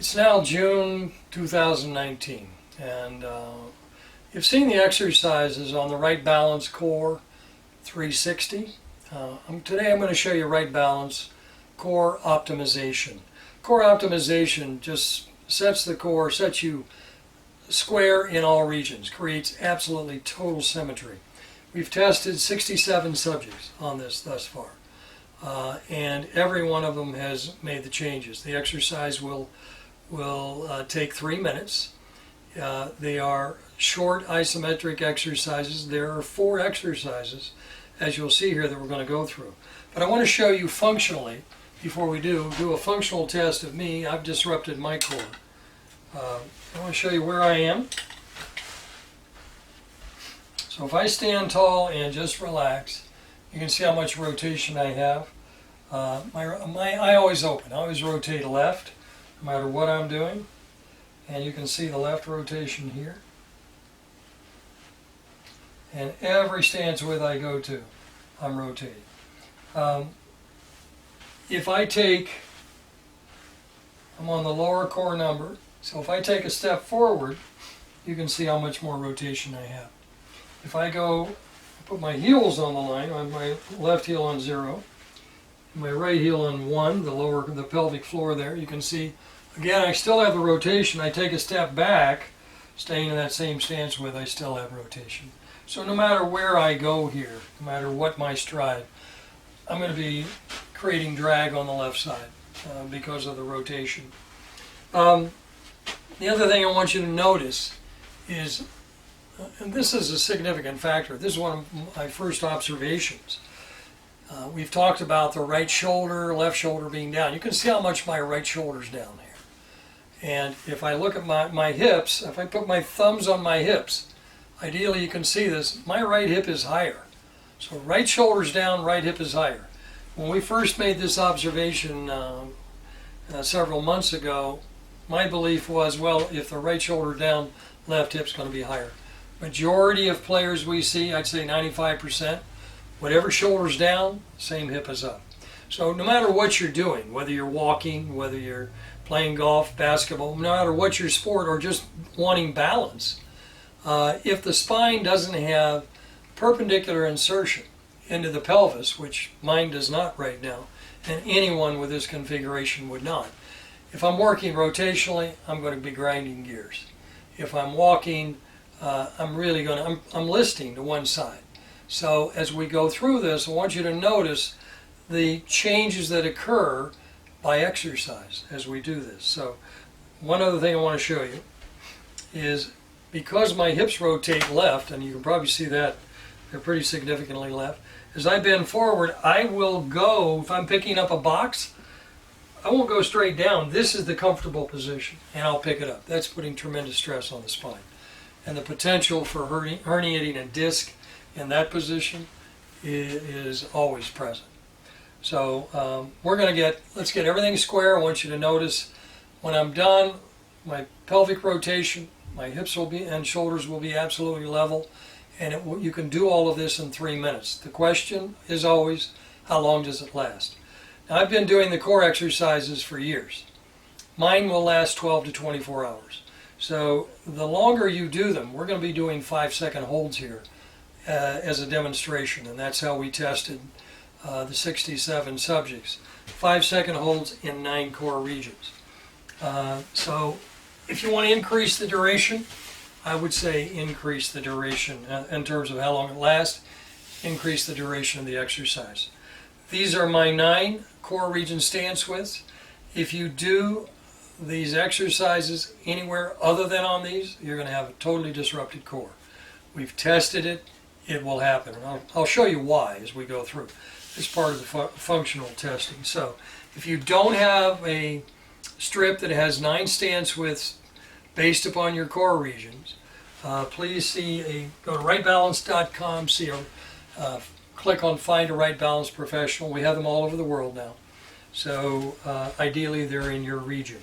It's now June 2019, and you've seen the exercises on the right balance core 360. Today I'm going to show you right balance core optimization. Core optimization just sets you square in all regions, creates absolutely total symmetry. We've tested 67 subjects on this thus far, and every one of them has made the changes. The exercise will take 3 minutes. They are short isometric exercises. There are 4 exercises, as you'll see here, that we're going to go through. But I want to show you functionally, before we do a functional test of me. I've disrupted my core. I want to show you where I am. So if I stand tall and just relax, you can see how much rotation I have. My eye always open. I always rotate left, no matter what I'm doing. And you can see the left rotation here. And every stance width I go to, I'm rotating. If I take, I'm on the lower core number, so if I take a step forward, you can see how much more rotation I have. If I put my heels on the line, on my left heel on 0, my right heel on 1, the pelvic floor there, you can see, again, I still have the rotation. I take a step back, staying in that same stance width, I still have rotation. So no matter where I go here, no matter what my stride, I'm going to be creating drag on the left side because of the rotation. The other thing I want you to notice is, and this is a significant factor, this is one of my first observations. We've talked about the right shoulder, left shoulder being down. You can see how much my right shoulder's down here. And if I look at my hips, if I put my thumbs on my hips, ideally you can see this, my right hip is higher. So right shoulder's down, right hip is higher. When we first made this observation several months ago, my belief was, well, if the right shoulder down, left hip's going to be higher. Majority of players we see, I'd say 95%, whatever shoulder's down, same hip is up. So no matter what you're doing, whether you're walking, whether you're playing golf, basketball, no matter what your sport or just wanting balance, if the spine doesn't have perpendicular insertion into the pelvis, which mine does not right now, and anyone with this configuration would not. If I'm working rotationally, I'm going to be grinding gears. If I'm walking, I'm listing to one side. So as we go through this, I want you to notice the changes that occur by exercise as we do this. So one other thing I want to show you is, because my hips rotate left, and you can probably see that they're pretty significantly left, as I bend forward, I will go, if I'm picking up a box, I won't go straight down. This is the comfortable position, and I'll pick it up. That's putting tremendous stress on the spine. And the potential for herniating a disc in that position is always present. So let's get everything square. I want you to notice when I'm done, my pelvic rotation, my hips and shoulders will be absolutely level, and you can do all of this in 3 minutes. The question is always, how long does it last? Now, I've been doing the core exercises for years. Mine will last 12 to 24 hours. So the longer you do them, we're going to be doing 5-second holds here as a demonstration, and that's how we tested the 67 subjects. 5-second holds in 9 core regions. So if you want to increase the duration, I would say increase the duration in terms of how long it lasts, increase the duration of the exercise. These are my 9 core region stance widths. If you do these exercises anywhere other than on these, you're going to have a totally disrupted core. We've tested it, it will happen. And I'll show you why as we go through. It's part of the functional testing. So if you don't have a strip that has 9 stance widths based upon your core regions, please go to rightbalance.com, click on Find a Right Balance Professional. We have them all over the world now. So ideally they're in your region.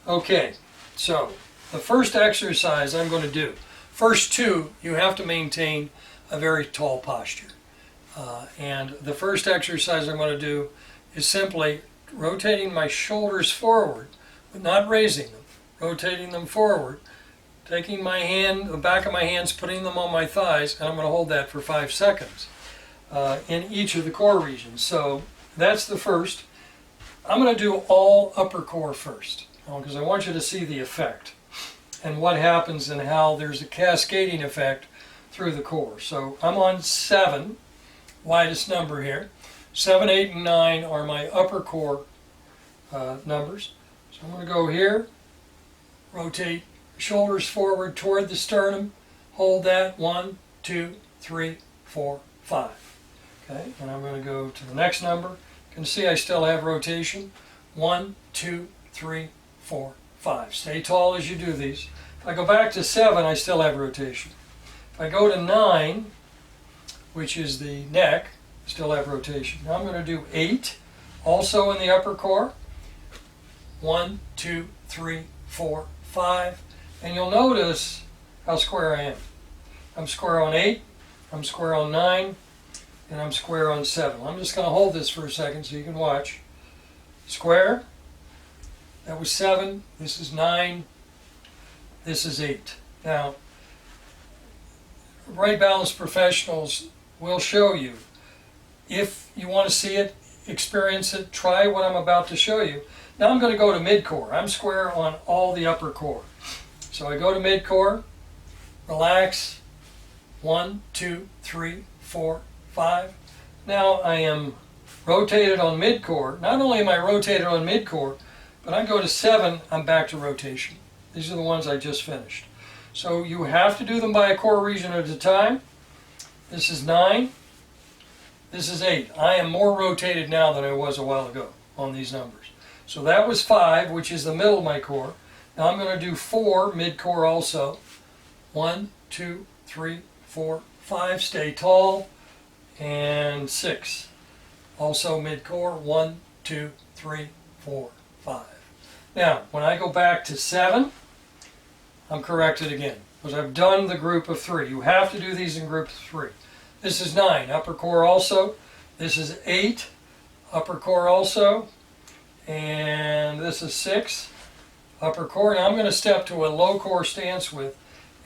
Okay, so the first exercise I'm going to do, first 2, you have to maintain a very tall posture. And the first exercise I'm going to do is simply rotating my shoulders forward not raising them, rotating them forward, taking my hand, the back of my hands, putting them on my thighs, and I'm going to hold that for 5 seconds in each of the core regions. So that's the first. I'm going to do all upper core first, because I want you to see the effect and what happens and how there's a cascading effect through the core. So I'm on 7, widest number here. 7, 8, and 9 are my upper core numbers. So I'm going to go here, rotate shoulders forward toward the sternum, hold that, 1, 2, 3, 4, 5. Okay, and I'm going to go to the next number. You can see I still have rotation. 1, 2, 3, 4, 5. Stay tall as you do these. If I go back to 7, I still have rotation. If I go to 9, which is the neck, still have rotation. Now I'm going to do 8, also in the upper core. 1, 2, 3, 4, 5. And you'll notice how square I am. I'm square on 8, I'm square on 9, and I'm square on 7. I'm just going to hold this for a second so you can watch. Square, that was 7, this is 9, this is 8. Now, right balance professionals will show you. If you want to see it, experience it, try what I'm about to show you. Now I'm going to go to midcore. I'm square on all the upper core. So I go to midcore, relax, 1, 2, 3, 4, 5. Now I am rotated on midcore. Not only am I rotated on midcore, but I go to 7, I'm back to rotation. These are the ones I just finished. So you have to do them by a core region at a time. This is 9. This is 8. I am more rotated now than I was a while ago on these numbers. So that was 5, which is the middle of my core. Now I'm going to do 4, mid-core also. 1, 2, 3, 4, 5. Stay tall. And 6. Also mid-core. 1, 2, 3, 4, 5. Now, when I go back to 7, I'm corrected again, because I've done the group of 3. You have to do these in groups of 3. This is 9, upper core also. This is 8, upper core also. And this is 6, upper core. Now I'm going to step to a low core stance width,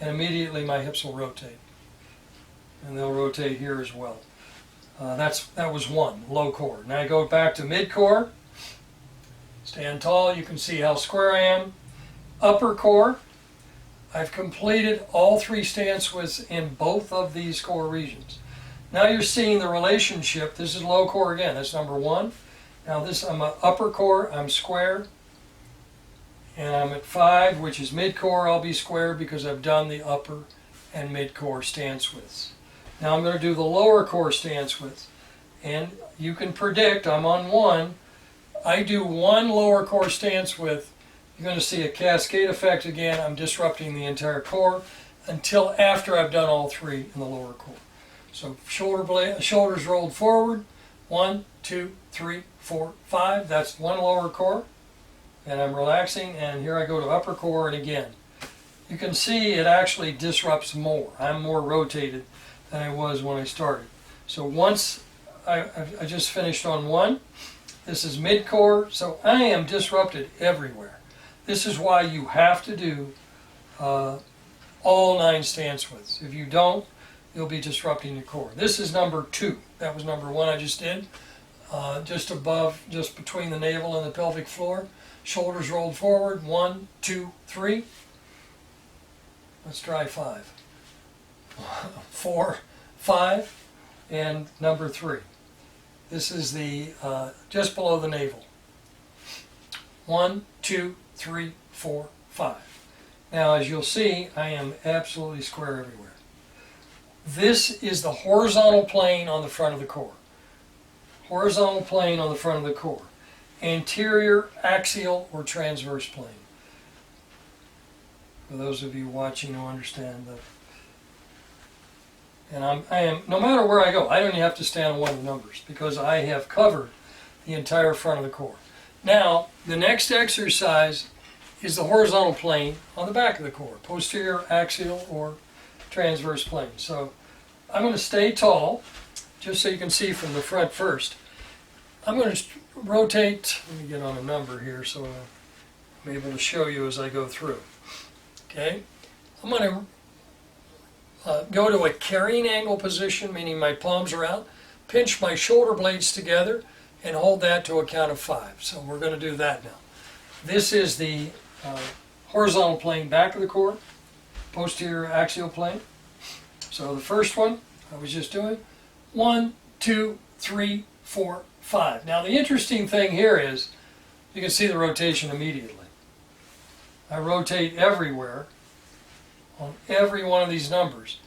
and immediately my hips will rotate. And they'll rotate here as well. That was 1, low core. Now I go back to mid core. Stand tall, you can see how square I am. Upper core, I've completed all 3 stance widths in both of these core regions. Now you're seeing the relationship. This is low core again, that's number 1. Now this, I'm an upper core, I'm square, and I'm at 5, which is mid-core. I'll be square because I've done the upper and mid-core stance widths. Now I'm going to do the lower core stance width, and you can predict, I'm on 1. I do 1 lower core stance width, you're going to see a cascade effect again. I'm disrupting the entire core until after I've done all 3 in the lower core. So shoulders rolled forward, 1, 2, 3, 4, 5. That's 1 lower core, and I'm relaxing, and here I go to upper core, and again. You can see it actually disrupts more. I'm more rotated than I was when I started. So once I just finished on 1, this is mid-core, so I am disrupted everywhere. This is why you have to do all 9 stance widths. If you don't, you'll be disrupting your core. This is number 2. That was number 1 I just did. Just above, just between the navel and the pelvic floor. Shoulders rolled forward. 1, 2, 3. Let's try 5. 4, 5, and number 3. This is the just below the navel. 1, 2, 3, 4, 5. Now, as you'll see, I am absolutely square everywhere. This is the horizontal plane on the front of the core. Horizontal plane on the front of the core. Anterior, axial, or transverse plane. For those of you watching who understand that. And I am, no matter where I go, I don't even have to stand on one of the numbers because I have covered the entire front of the core. Now, the next exercise is the horizontal plane on the back of the core. Posterior, axial, or transverse plane. So I'm going to stay tall, just so you can see from the front first. I'm going to rotate, let me get on a number here so I'm able to show you as I go through. Okay, I'm going to go to a carrying angle position, meaning my palms are out, pinch my shoulder blades together, and hold that to a count of 5. So we're going to do that now. This is the horizontal plane back of the core, posterior axial plane. So the first one I was just doing, 1, 2, 3, 4, 5. Now the interesting thing here is you can see the rotation immediately. I rotate everywhere on every one of these numbers.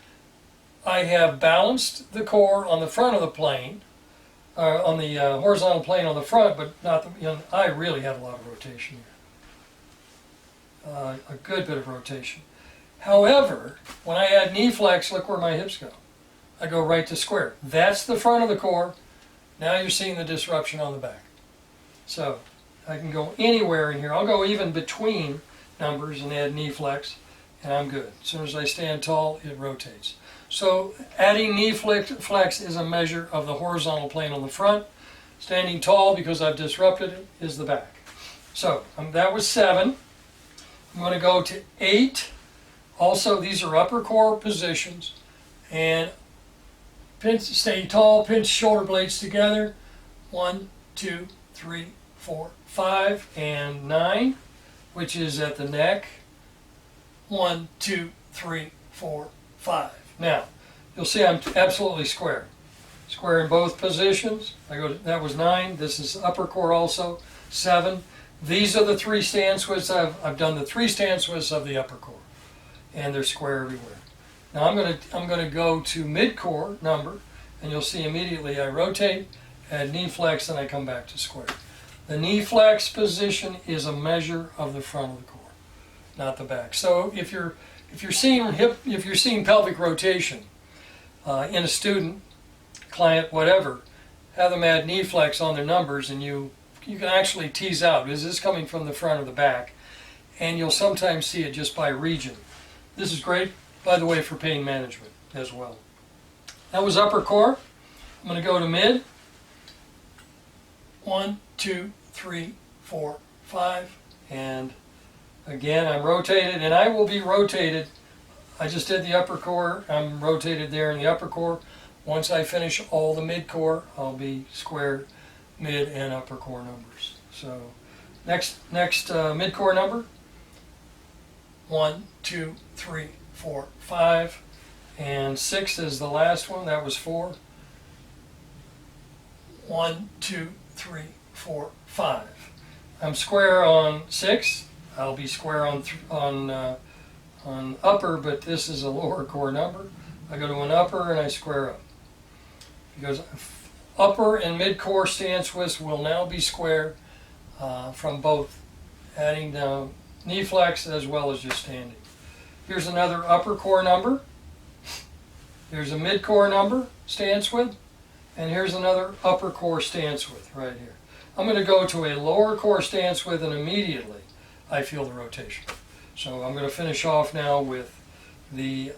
I have balanced the core on the front of the plane, on the horizontal plane on the front, but not the, you know, I really have a lot of rotation here. A good bit of rotation. However, when I add knee flex, look where my hips go. I go right to square. That's the front of the core. Now you're seeing the disruption on the back. So I can go anywhere in here. I'll go even between numbers and add knee flex, and I'm good. As soon as I stand tall, it rotates. So adding knee flex is a measure of the horizontal plane on the front. Standing tall, because I've disrupted it, is the back. So that was 7. I'm going to go to 8. Also, these are upper core positions. And stay tall, pinch shoulder blades together. 1, 2, 3, 4, 5, and 9, which is at the neck. 1, 2, 3, 4, 5. Now, you'll see I'm absolutely square. Square in both positions. That was 9. This is upper core also. 7. These are the 3 stance widths. I've done the 3 stance widths of the upper core, and they're square everywhere. Now I'm going to go to midcore number, and you'll see immediately I rotate, add knee flex, and I come back to square. The knee flex position is a measure of the front of the core, not the back. So if you're seeing pelvic rotation in a student, client, whatever, have them add knee flex on their numbers, and you can actually tease out, is this coming from the front or the back? And you'll sometimes see it just by region. This is great, by the way, for pain management as well. That was upper core. I'm going to go to mid. 1, 2, 3, 4, 5, and again I'm rotated, and I will be rotated. I just did the upper core. I'm rotated there in the upper core. Once I finish all the mid core, I'll be square, mid, and upper core numbers. So next mid core number. 1, 2, 3, 4, 5, and 6 is the last one. That was 4. 1, 2, 3, 4, 5. I'm square on 6. I'll be square on upper, but this is a lower core number. I go to an upper and I square up, because upper and mid core stance widths will now be square from both adding down knee flex as well as just standing. Here's another upper core number. Here's a mid core number, stance width, and here's another upper core stance width right here. I'm going to go to a lower core stance width, and immediately I feel the rotation. So I'm going to finish off now with the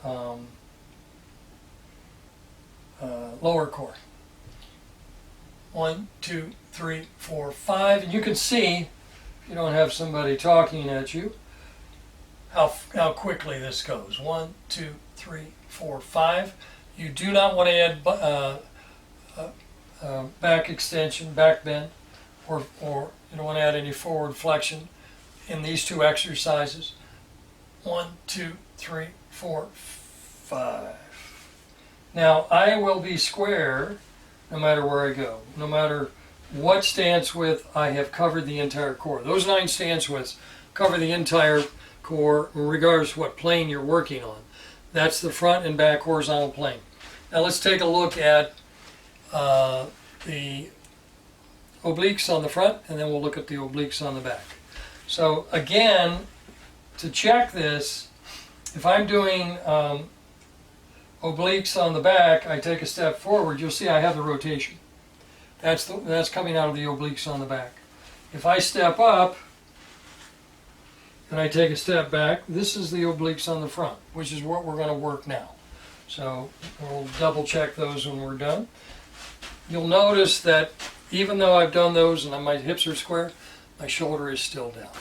lower core. 1, 2, 3, 4, 5, and you can see, if you don't have somebody talking at you, how quickly this goes. 1, 2, 3, 4, 5. You do not want to add back extension, back bend, or you don't want to add any forward flexion in these 2 exercises. 1, 2, 3, 4, 5. Now I will be square no matter where I go. No matter what stance width, I have covered the entire core. Those 9 stance widths cover the entire core, regardless of what plane you're working on. That's the front and back horizontal plane. Now let's take a look at the obliques on the front, and then we'll look at the obliques on the back. So again, to check this, if I'm doing obliques on the back, I take a step forward, you'll see I have the rotation. That's coming out of the obliques on the back. If I step up and I take a step back, this is the obliques on the front, which is what we're going to work now. So we'll double check those when we're done. You'll notice that even though I've done those and my hips are square, my shoulder is still down.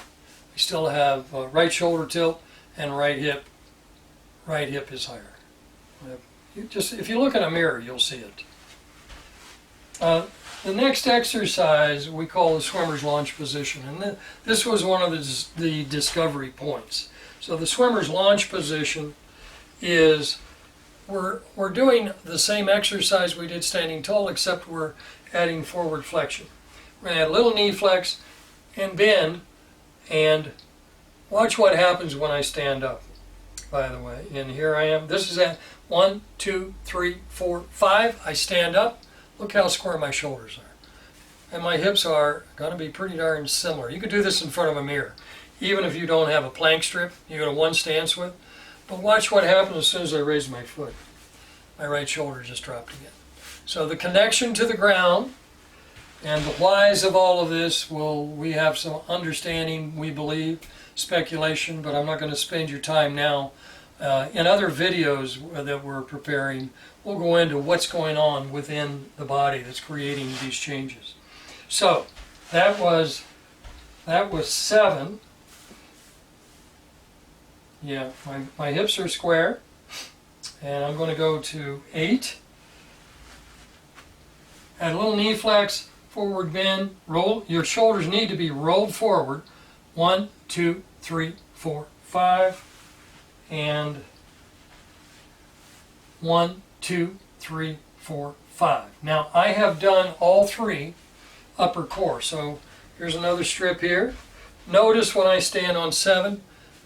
We still have right shoulder tilt and right hip. Right hip is higher. If you look in a mirror, you'll see it. The next exercise we call the swimmer's launch position, and this was one of the discovery points. So the swimmer's launch position is we're doing the same exercise we did standing tall, except we're adding forward flexion. We're going to add a little knee flex and bend, and watch what happens when I stand up, by the way. And here I am. This is at 1, 2, 3, 4, 5. I stand up. Look how square my shoulders are. And my hips are going to be pretty darn similar. You could do this in front of a mirror, even if you don't have a plank strip you go to one stance with. But watch what happens as soon as I raise my foot. My right shoulder just dropped again. So the connection to the ground and the whys of all of this, we have some understanding, we believe, speculation, but I'm not going to spend your time now. In other videos that we're preparing, we'll go into what's going on within the body that's creating these changes. So that was 7. Yeah, my hips are square, and I'm going to go to 8. Add a little knee flex, forward bend, roll. Your shoulders need to be rolled forward. 1, 2, 3, 4, 5, and 1, 2, 3, 4, 5. Now I have done all 3 upper core. So here's another strip here. Notice when I stand on 7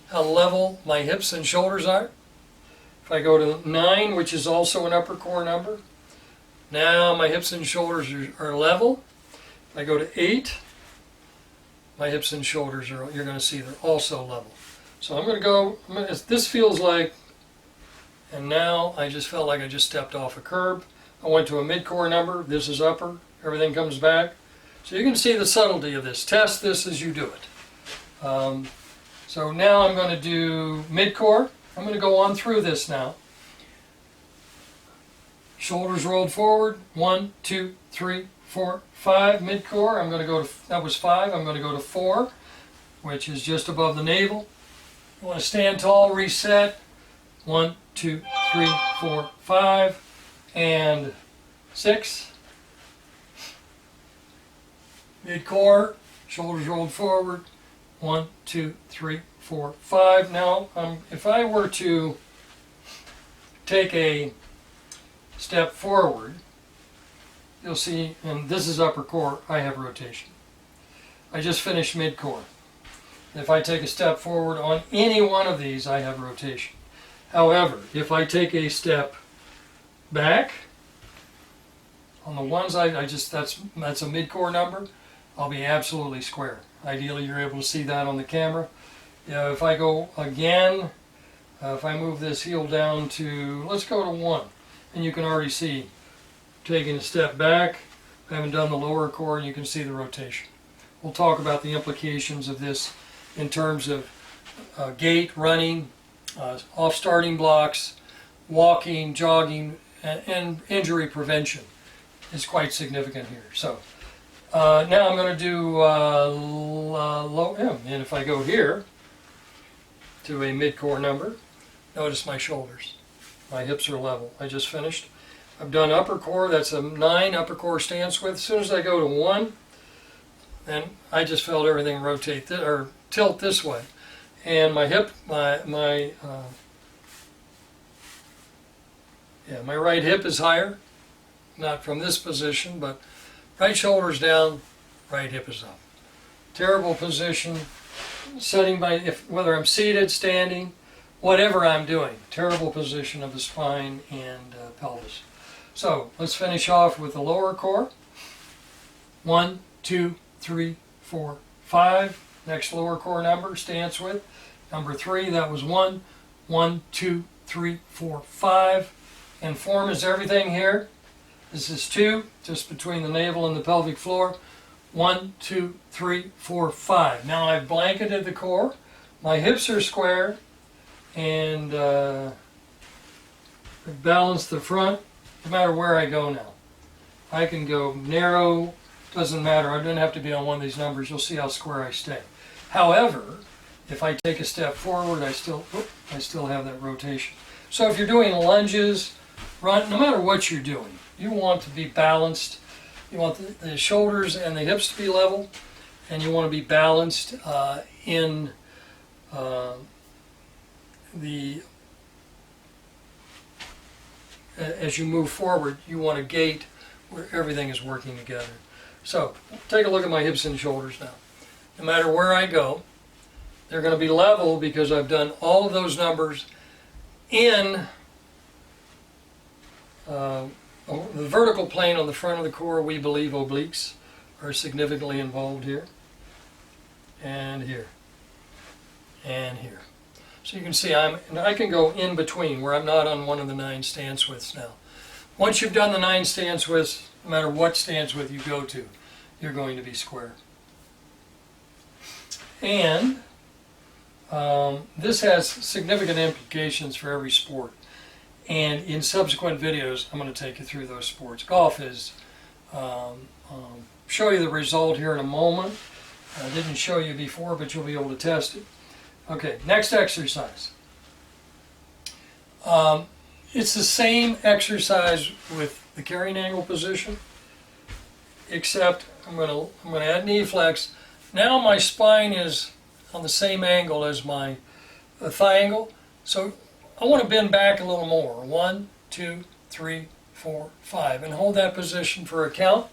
how level my hips and shoulders are. If I go to 9, which is also an upper core number, now my hips and shoulders are level. If I go to 8, my hips and shoulders are, you're going to see they're also level. So I'm going to go, this feels like, and now I just felt like I just stepped off a curb. I went to a mid-core number. This is upper. Everything comes back. So you can see the subtlety of this. Test this as you do it. So now I'm going to do mid-core. I'm going to go on through this now. Shoulders rolled forward. 1, 2, 3, 4, 5. Mid-core. I'm going to go to, that was 5. I'm going to go to 4, which is just above the navel. You want to stand tall, reset. 1, 2, 3, 4, 5, and 6. Mid-core, shoulders rolled forward. 1, 2, 3, 4, 5. Now, if I were to take a step forward, you'll see, and this is upper core, I have rotation. I just finished mid-core. If I take a step forward on any one of these, I have rotation. However, if I take a step back, on the ones that's a mid-core number, I'll be absolutely square. Ideally, you're able to see that on the camera. If I go again, if I move this heel down to, let's go to 1, and you can already see, taking a step back, I haven't done the lower core, and you can see the rotation. We'll talk about the implications of this in terms of gait, running, off starting blocks, walking, jogging, and injury prevention is quite significant here. So now I'm going to do low M, and if I go here to a mid-core number, notice my shoulders. My hips are level. I just finished. I've done upper core, that's a 9 upper core stance width. As soon as I go to 1, then I just felt everything rotate or tilt this way. And my hip, my right hip is higher, not from this position, but right shoulder's down, right hip is up. Terrible position, setting whether I'm seated, standing, whatever I'm doing. Terrible position of the spine and pelvis. So let's finish off with the lower core. 1, 2, 3, 4, 5. Next lower core number, stance width. Number 3, that was 1. 1, 2, 3, 4, 5. And form is everything here. This is 2, just between the navel and the pelvic floor. 1, 2, 3, 4, 5. Now I've blanketed the core. My hips are square, and I've balanced the front. No matter where I go now, I can go narrow. Doesn't matter. I don't have to be on one of these numbers. You'll see how square I stay. However, If I take a step forward, I still have that rotation. So if you're doing lunges, no matter what you're doing, you want to be balanced. You want the shoulders and the hips to be level, and you want to be balanced in as you move forward, you want to gate where everything is working together. So take a look at my hips and shoulders now. No matter where I go, they're going to be level because I've done all of those numbers in the vertical plane on the front of the core. We believe obliques are significantly involved here, and here, and here. So you can see I can go in between where I'm not on one of the 9 stance widths now. Once you've done the 9 stance widths, no matter what stance width you go to, you're going to be square. And this has significant implications for every sport. And in subsequent videos, I'm going to take you through those sports. Golf is, show you the result here in a moment. I didn't show you before, but you'll be able to test it. Okay, next exercise. It's the same exercise with the carrying angle position, except I'm going to add knee flex. Now my spine is on the same angle as my thigh angle, so I want to bend back a little more. 1, 2, 3, 4, 5, and hold that position for a count.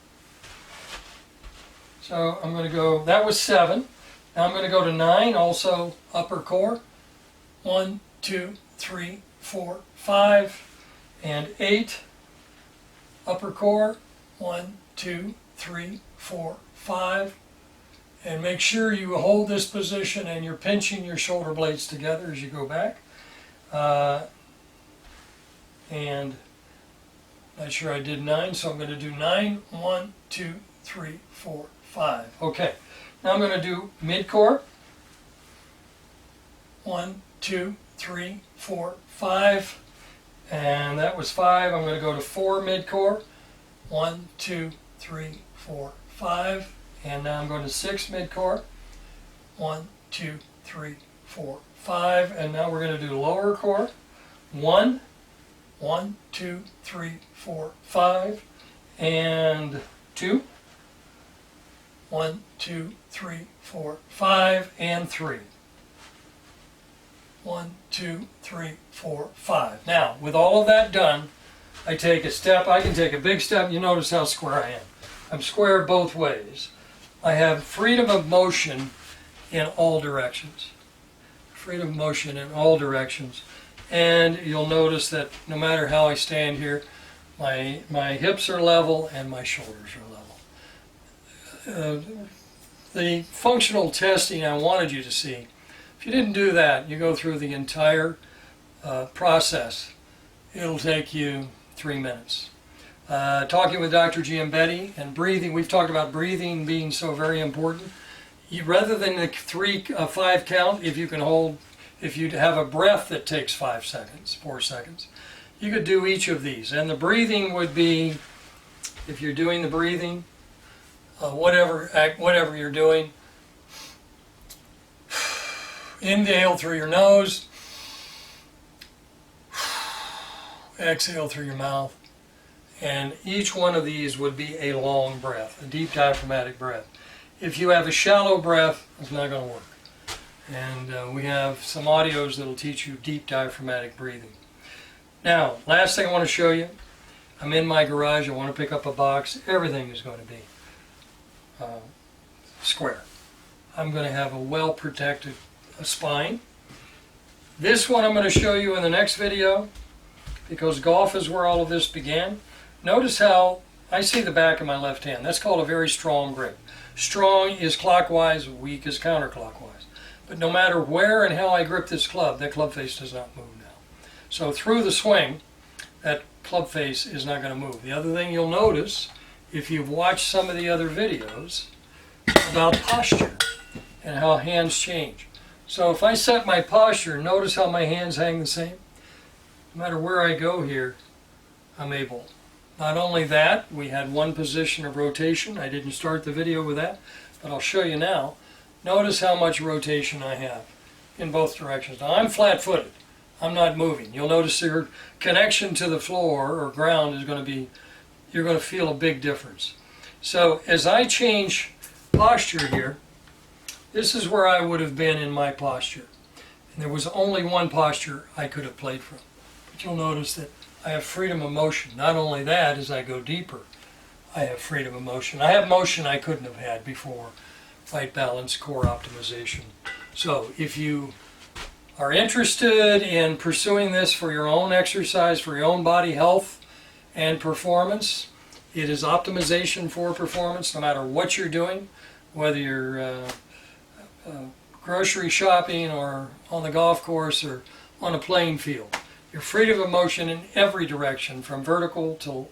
So I'm going to go, that was 7. Now I'm going to go to 9, also upper core. 1, 2, 3, 4, 5, and 8. Upper core. 1, 2, 3, 4, 5. And make sure you hold this position and you're pinching your shoulder blades together as you go back. And not sure I did 9, so I'm going to do 9. 1, 2, 3, 4, 5. Okay. Now I'm going to do midcourt. 1, 2, 3, 4, 5. And that was 5. I'm going to go to 4 midcourt. 1, 2, 3, 4, 5. And now I'm going to 6 midcourt. 1, 2, 3, 4, 5. And now we're going to do lower core. 1, 1, 2, 3, 4, 5. And 2. 1, 2, 3, 4, 5, and 3. 1, 2, 3, 4, 5. Now, with all of that done, I take a step. I can take a big step. You notice how square I am. I'm square both ways. I have freedom of motion in all directions. Freedom of motion in all directions. And you'll notice that no matter how I stand here, my hips are level and my shoulders are level. The functional testing I wanted you to see, if you didn't do that, you go through the entire process. It'll take you 3 minutes. Talking with Dr. Giambetti and breathing, we've talked about breathing being so very important. Rather than the 5 count, if you have a breath that takes 5 seconds, 4 seconds, you could do each of these. And the breathing would be, if you're doing the breathing, whatever you're doing, inhale through your nose, exhale through your mouth, and each one of these would be a long breath, a deep diaphragmatic breath. If you have a shallow breath, it's not going to work. And we have some audios that will teach you deep diaphragmatic breathing. Now, last thing I want to show you, I'm in my garage, I want to pick up a box, everything is going to be square. I'm going to have a well-protected spine. This one I'm going to show you in the next video because golf is where all of this began. Notice how I see the back of my left hand. That's called a very strong grip. Strong is clockwise, weak is counterclockwise. But no matter where and how I grip this club, that club face does not move now. So through the swing, that club face is not going to move. The other thing you'll notice, if you've watched some of the other videos about posture and how hands change. So if I set my posture, notice how my hands hang the same. No matter where I go here, I'm able. Not only that, we had one position of rotation. I didn't start the video with that, but I'll show you now. Notice how much rotation I have. in both directions. Now I'm flat-footed. I'm not moving. You'll notice your connection to the floor or ground is going to be, you're going to feel a big difference. So as I change posture here, this is where I would have been in my posture. And there was only one posture I could have played from. But you'll notice that I have freedom of motion. Not only that, as I go deeper, I have freedom of motion. I have motion I couldn't have had before. Right balance, core optimization. So if you are interested in pursuing this for your own exercise, for your own body health and performance, it is optimization for performance no matter what you're doing, whether you're grocery shopping or on the golf course or on a playing field. Your freedom of motion in every direction, from vertical to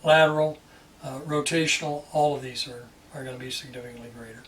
lateral, rotational, all of these are going to be significantly greater.